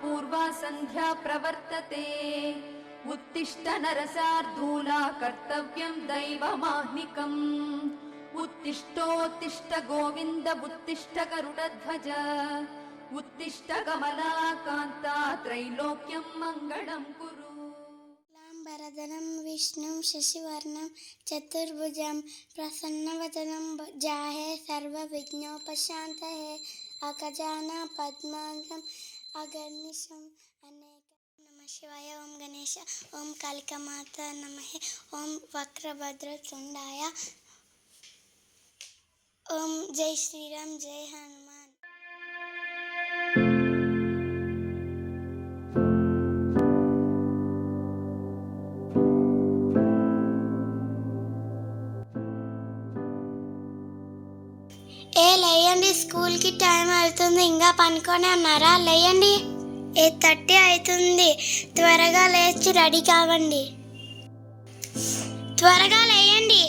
पूर्वा संध्या प्रवर्तते उत्तिष्ठ नरसार्धूला कर्तव्यं दैवमाह्निकम् उत्तिष्ठोत्तिष्ठ गोविन्द उत्तिष्ठ गरुडध्वज उत्तिष्ठ कमलाकान्ता त्रैलोक्यं मङ्गलं कुरु। वरदनं विष्णुं शशिवर्णं चतुर्भुजं प्रसन्नवदनं ध्याये सर्वविघ्नोपशान्तये अगजाननं पद्मार्गं अगर्निशं अनेक। नमः शिवाय। ओम गणेश। ओम कालिकामाता नमः। ओम वक्रभद्रतुंडाय। ओम जय श्रीराम जय हनुमान। లేయండి, స్కూల్కి టైం అవుతుంది. ఇంకా పనుకొనే ఉన్నారా? లేయండి. 8:30 అవుతుంది. త్వరగా లేచి రెడీ కావండి. త్వరగా లేయండి.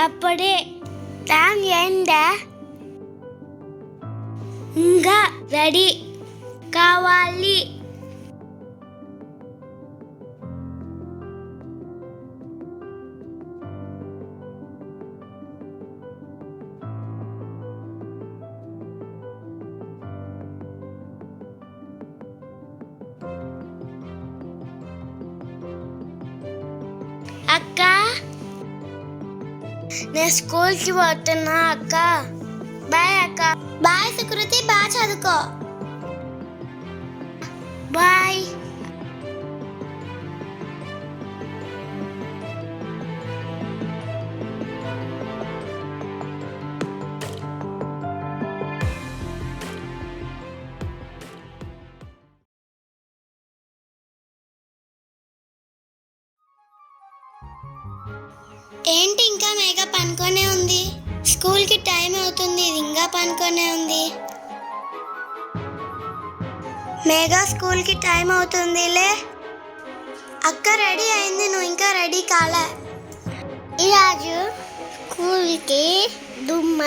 అప్పుడే టైం ఏందా? ఇంకా రెడీ కావాలి. అక్క, నేను స్కూల్కి పోతున్నా అక్క. బాయ్ అక్క. బాయ్ సుకృతి, బాగా చదువుకో. బాయ్. ఏంటి ఇంకా మేఘ పనుకొనే ఉంది? స్కూల్కి టైం అవుతుంది, ఇది ఇంకా పనుకొనే ఉంది. మేఘ, స్కూల్కి టైం అవుతుందిలే. అక్క రెడీ అయింది, నువ్వు ఇంకా రెడీ కాలే. ఈరోజు స్కూల్కి దుమ్మ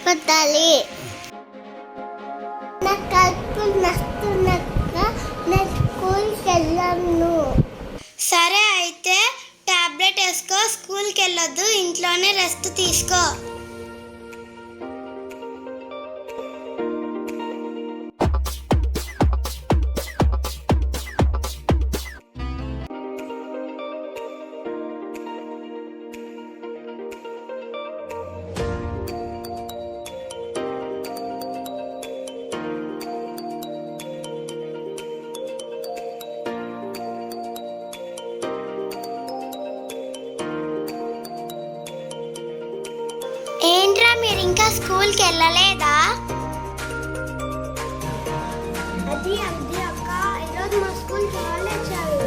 కొట్టాలి. నాకు కడుపు నొస్తున్నక్క, నేను స్కూల్కి వెళ్ళను. సరే అయితే టాబ్లెట్ వేసుకో, స్కూల్కి వెళ్ళొద్దు, ఇంట్లోనే రెస్ట్ తీసుకో. ఏంట్రా మీరు ఇంకా స్కూల్కి వెళ్ళలేదా? అది అక్క, ఈరోజు మా స్కూల్ హాలిడే ఇచ్చారు.